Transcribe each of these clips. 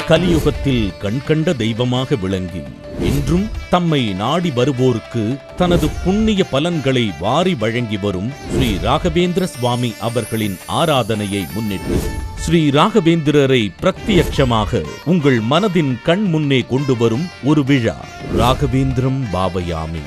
கலியுகத்தில் கண்கண்ட தெய்வமாக விளங்கி இன்றும் தம்மை நாடி வருவோருக்கு தனது புண்ணிய பலன்களை வாரி வழங்கி வரும் ஸ்ரீ ராகவேந்திர சுவாமி அவர்களின் ஆராதனையை முன்னிட்டு ஸ்ரீ ராகவேந்திரரை பிரத்யட்சமாக உங்கள் மனதின் கண் முன்னே கொண்டு வரும் ஒரு விழா ராகவேந்திரம் பாவயாமி.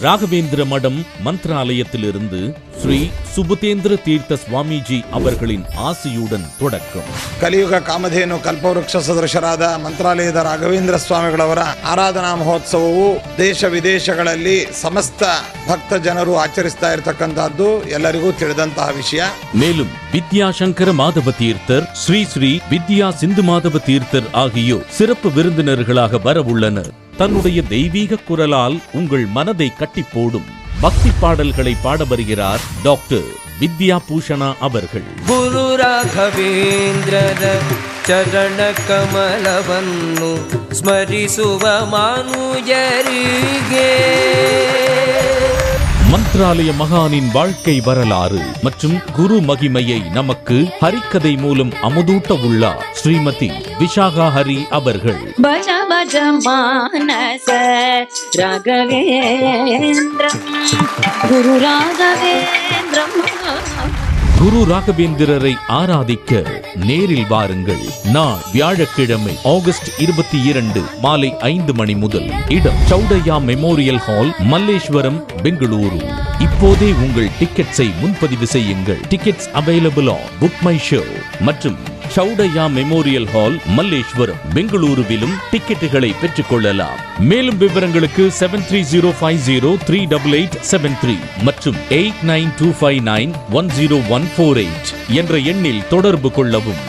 ராகவேந்திர மடம் மந்த்ராலயத்திலிருந்து ஸ்ரீ சுபுதேந்திர தீர்த்த சுவாமிஜி அவர்களின் ಆಸಿಯುடன் தொடக்கம். ಕಲಿಯುಗ ಕಾಮಧೇನು ಕಲ್ಪವೃಕ್ಷ ಸದೃಶರಾದ ಮಂತ್ರಾಲಯದ ರಾಘವೇಂದ್ರ ಸ್ವಾಮಿಗಳವರ ಆರಾಧನಾ ಮಹೋತ್ಸವವು ದೇಶ ವಿದೇಶಗಳಲ್ಲಿ ಸಮಸ್ತ ಭಕ್ತ ಜನರು ಆಚರಿಸ್ತಾ ಇರತಕ್ಕಂತದ್ದು ಎಲ್ಲರಿಗೂ ತಿಳಿದಂತಹ ವಿಷಯ. மேலும் வித்யாசங்கர மாதவ தீர்த்தர், ஸ்ரீ ஸ்ரீ வித்யா சிந்து மாதவ தீர்த்தர் ஆகியோர் சிறப்பு விருந்தினர்களாக வரவுள்ளனர். தன்னுடைய தெய்வீக குரலால் உங்கள் மனதை கட்டி போடும் பக்தி பாடல்களை பாட வருகிறார் டாக்டர் வித்யா பூஷணா அவர்கள். குரு ராಘವೇಂದ್ರರ ಚರಣ ಕಮಲವನ್ನು ಸ್ಮರಿಸುವ ಮಾನುಜರಿಗೆ மந்த்ராலய மகானின் வாழ்க்கை வரலாறு மற்றும் குரு மகிமையை நமக்கு ஹரிக்கதை மூலம் அமுதூட்ட உள்ளார் ஸ்ரீமதி விஷாகா ஹரி அவர்கள். பஜ பஜ மானச ராகவேந்திரம் குரு ராகவேந்திரம். குரு ராகவேந்திரரை ஆராதிக்க நேரில் வாருங்கள். நாள் வியாழக்கிழமை ஆகஸ்ட் 22 மாலை 5 மணி முதல். இடம் சௌடையா மெமோரியல் ஹால், மல்லேஸ்வரம், பெங்களூரு. இப்போதே உங்கள் டிக்கெட்ஸை முன்பதிவு செய்யுங்கள். Tickets available on book my show மற்றும் சௌடையா மெமோரியல் ஹால், மல்லேஸ்வரம், பெங்களூருவிலும் டிக்கெட்டுகளை பெற்றுக் கொள்ளலாம். மேலும் விவரங்களுக்கு 7305038873 மற்றும் 8925910148 என்ற எண்ணில் தொடர்பு கொள்ளவும்.